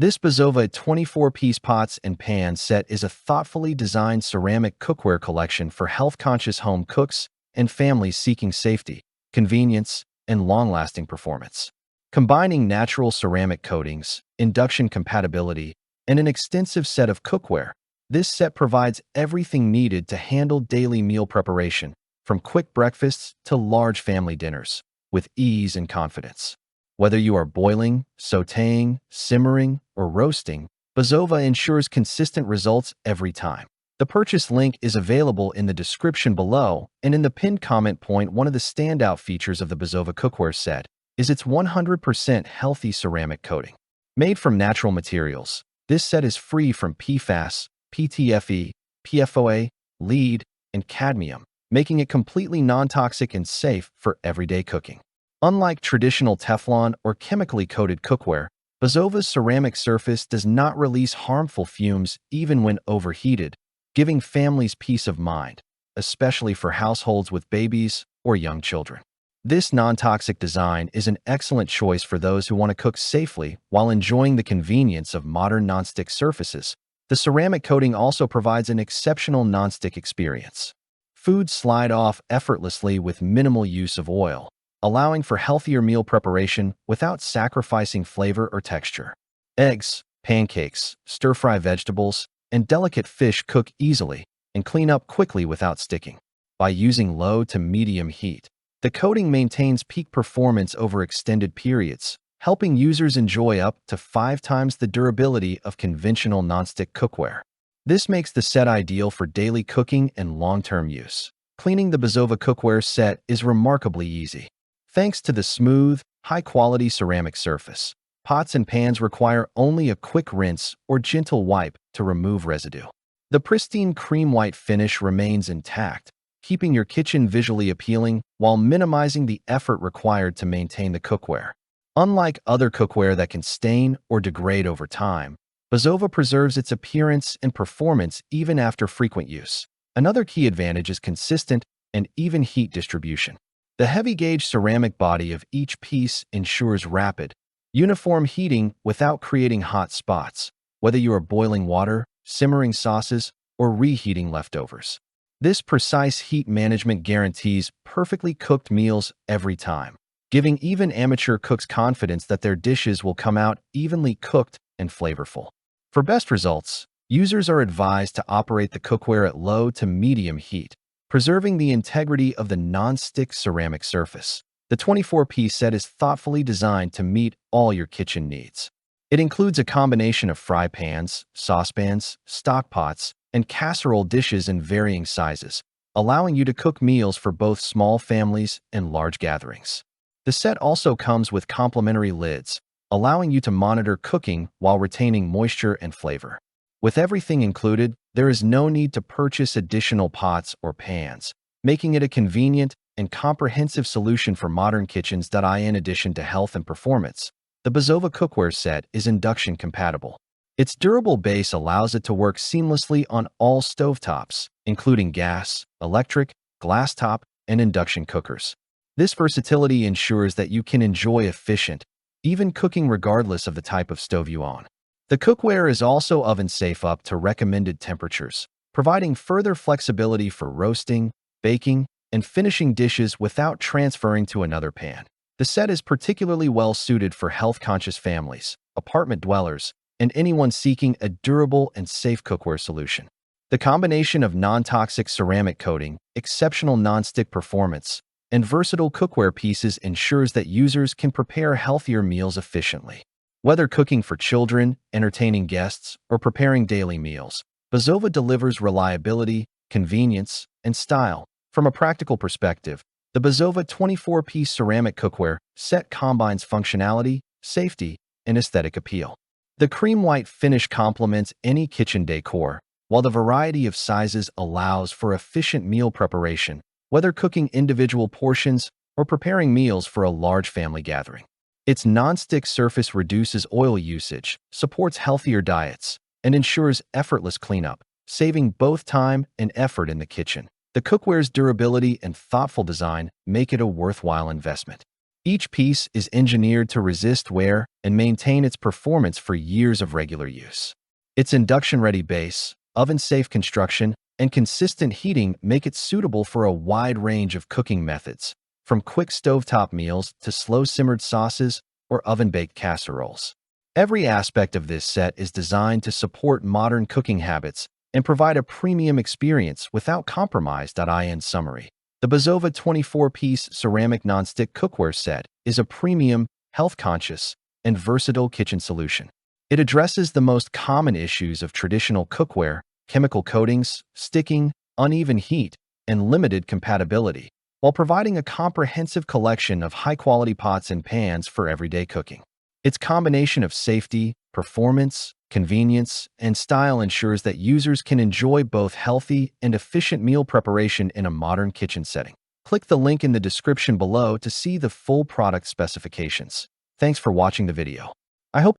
This Bazova 24-piece pots and pans set is a thoughtfully designed ceramic cookware collection for health-conscious home cooks and families seeking safety, convenience, and long-lasting performance. Combining natural ceramic coatings, induction compatibility, and an extensive set of cookware, this set provides everything needed to handle daily meal preparation, from quick breakfasts to large family dinners, with ease and confidence. Whether you are boiling, sautéing, simmering, or roasting, Bazova ensures consistent results every time. The purchase link is available in the description below, and in the pinned comment point, one of the standout features of the Bazova cookware set is its 100% healthy ceramic coating. Made from natural materials, this set is free from PFAS, PTFE, PFOA, lead, and cadmium, making it completely non-toxic and safe for everyday cooking. Unlike traditional Teflon or chemically coated cookware, Bazova's ceramic surface does not release harmful fumes even when overheated, giving families peace of mind, especially for households with babies or young children. This non-toxic design is an excellent choice for those who want to cook safely while enjoying the convenience of modern nonstick surfaces. The ceramic coating also provides an exceptional nonstick experience. Foods slide off effortlessly with minimal use of oil, allowing for healthier meal preparation without sacrificing flavor or texture. Eggs, pancakes, stir-fry vegetables, and delicate fish cook easily and clean up quickly without sticking. By using low to medium heat, the coating maintains peak performance over extended periods, helping users enjoy up to 5 times the durability of conventional nonstick cookware. This makes the set ideal for daily cooking and long-term use. Cleaning the Bazova cookware set is remarkably easy. Thanks to the smooth, high-quality ceramic surface, pots and pans require only a quick rinse or gentle wipe to remove residue. The pristine cream-white finish remains intact, keeping your kitchen visually appealing while minimizing the effort required to maintain the cookware. Unlike other cookware that can stain or degrade over time, Bazova preserves its appearance and performance even after frequent use. Another key advantage is consistent and even heat distribution. The heavy-gauge ceramic body of each piece ensures rapid, uniform heating without creating hot spots, whether you are boiling water, simmering sauces, or reheating leftovers. This precise heat management guarantees perfectly cooked meals every time, giving even amateur cooks confidence that their dishes will come out evenly cooked and flavorful. For best results, users are advised to operate the cookware at low to medium heat, preserving the integrity of the non-stick ceramic surface. The 24-piece set is thoughtfully designed to meet all your kitchen needs. It includes a combination of fry pans, saucepans, stock pots, and casserole dishes in varying sizes, allowing you to cook meals for both small families and large gatherings. The set also comes with complimentary lids, allowing you to monitor cooking while retaining moisture and flavor. With everything included, there is no need to purchase additional pots or pans, making it a convenient and comprehensive solution for modern kitchens. In addition to health and performance, the Bazova cookware set is induction compatible. Its durable base allows it to work seamlessly on all stovetops, including gas, electric, glass top, and induction cookers. This versatility ensures that you can enjoy efficient, even cooking regardless of the type of stove you own. The cookware is also oven-safe up to recommended temperatures, providing further flexibility for roasting, baking, and finishing dishes without transferring to another pan. The set is particularly well-suited for health-conscious families, apartment dwellers, and anyone seeking a durable and safe cookware solution. The combination of non-toxic ceramic coating, exceptional non-stick performance, and versatile cookware pieces ensures that users can prepare healthier meals efficiently. Whether cooking for children, entertaining guests, or preparing daily meals, Bazova delivers reliability, convenience, and style. From a practical perspective, the Bazova 24-piece ceramic cookware set combines functionality, safety, and aesthetic appeal. The cream-white finish complements any kitchen decor, while the variety of sizes allows for efficient meal preparation, whether cooking individual portions or preparing meals for a large family gathering. Its non-stick surface reduces oil usage, supports healthier diets, and ensures effortless cleanup, saving both time and effort in the kitchen. The cookware's durability and thoughtful design make it a worthwhile investment. Each piece is engineered to resist wear and maintain its performance for years of regular use. Its induction-ready base, oven-safe construction, and consistent heating make it suitable for a wide range of cooking methods, from quick stovetop meals to slow-simmered sauces or oven-baked casseroles. Every aspect of this set is designed to support modern cooking habits and provide a premium experience without compromise. In summary, the Bazova 24-piece ceramic nonstick cookware set is a premium, health-conscious, and versatile kitchen solution. It addresses the most common issues of traditional cookware: chemical coatings, sticking, uneven heat, and limited compatibility, while providing a comprehensive collection of high-quality pots and pans for everyday cooking. Its combination of safety, performance, convenience, and style ensures that users can enjoy both healthy and efficient meal preparation in a modern kitchen setting. Click the link in the description below to see the full product specifications. Thanks for watching the video. I hope